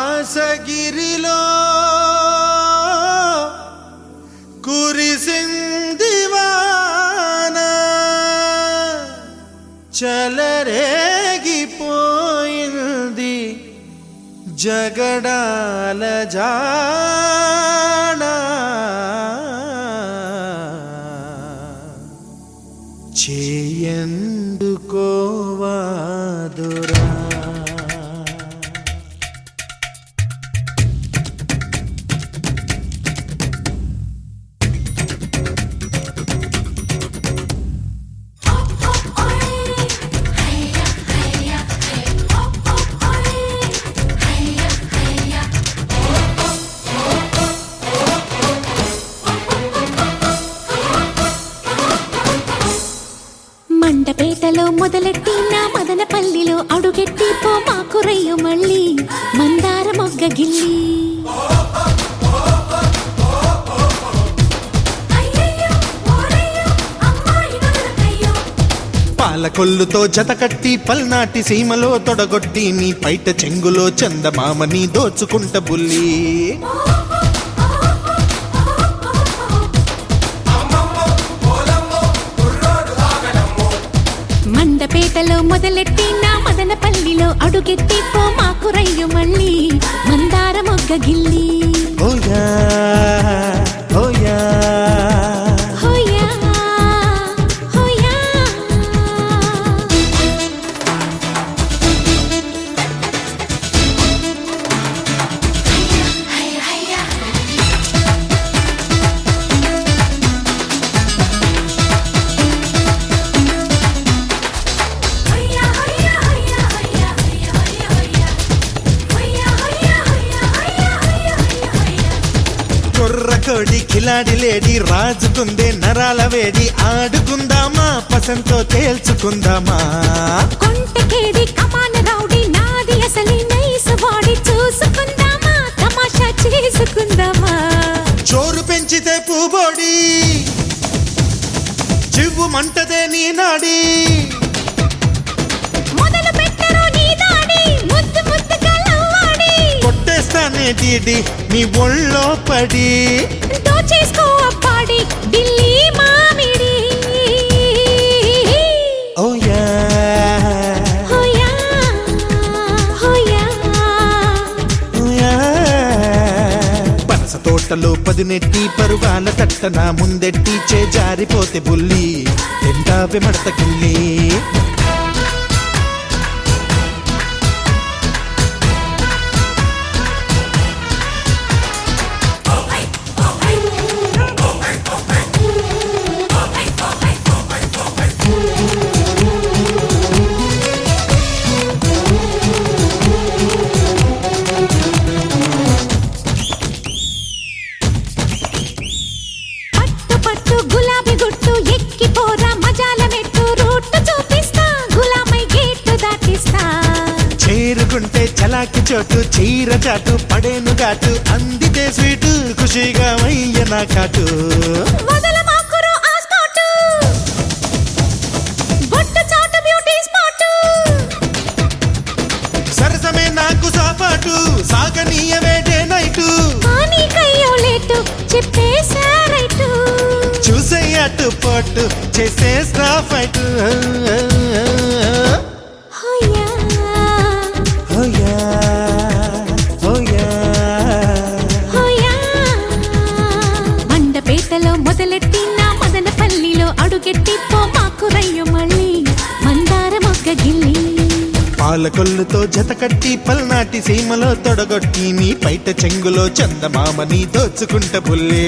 కైలాసగిరిలో కురిసింది వాన చలరేగిపోయింది జగడాల జాణ చేయందుకోవాదురా మండపేటలో మొదలెట్టి నా మదనపల్లిలో అడుగెట్టి పో మాకు రయ్యు మళ్ళీ మందార మొగ్గ గిల్లి పాలకొల్లుతో జతకట్టి పల్నాటి సీమలో తొడగొట్టి నీ పైట చెంగులో చందమామని దోచుకుంట బుల్లి మండపేటలో మొదలెట్టి నా మదనపల్లిలో అడుగెట్టి పో మాకు రయ్యు మళ్ళీ మందార మొగ్గ గిల్లి ఓయా ఓయా హోయా హోయా కొర్రకోడి కిలాడి లేడి రాజుకుందే నరాల వేడి ఆడుకుందామా పసంతో తేల్చుకుందామా కొంటకేడి కమాన రౌడి నాది అసలి నైస్ బాడీ చూసుకుందామా తమాషా చేసుకుందామా చోరు పెంచితే పూబోడి చివ్వు మంటదే నీ నాడి మొదలు పెట్టరు నీ దాడి ముద్దు ముద్దుగా లవ్వాడి కొట్టేస్తానే డీడి నీ ఒళ్ళో పడి దోచేసుకో అప్పాడి ఢిల్లీ మామిడి ఓయా హోయా హోయా ఓయా పనస తోటలో పదునెట్టి పరువాల తట్టన ముందెట్టి చేజారిపోతే బుల్లి తింటావే మడత కిల్లి పట్టు పట్టు గులాబీ గుట్టు ఎక్కిపోరా మజాల మెట్టు రూట్ చూపిస్తా గులామై గేటు దాటిస్తా చేరుకుంటే చలాకి చోటు చీర చాటు పడేను ఘాటు అందితే స్వీటు ఖుషిగా వయ్య నా కాటు వదల మాకురో ఆ స్పాటు బొట్టు చాటు బ్యూటీ స్పాటు సరసమే నాకు సాపాటు సాగనీయవే డే నైటు కానీ కయ్యో లేటు చెప్పేశారైటు చూసేయట్టు పోటు చేసేస్తా ఫైట్ హోయా ఓయా ఓయా హోయా మండపేటలో మొదలెట్టి నా మదనపల్లిలో అడుగెట్టి పో మాకు రయ్యు మళ్ళీ మందార మొగ్గ గిల్లి పాలకొల్లుతో జతకట్టి పల్నాటి సీమలో తొడగొట్టి నీ పైట చెంగులో చందమామని దోచుకుంట బుల్లే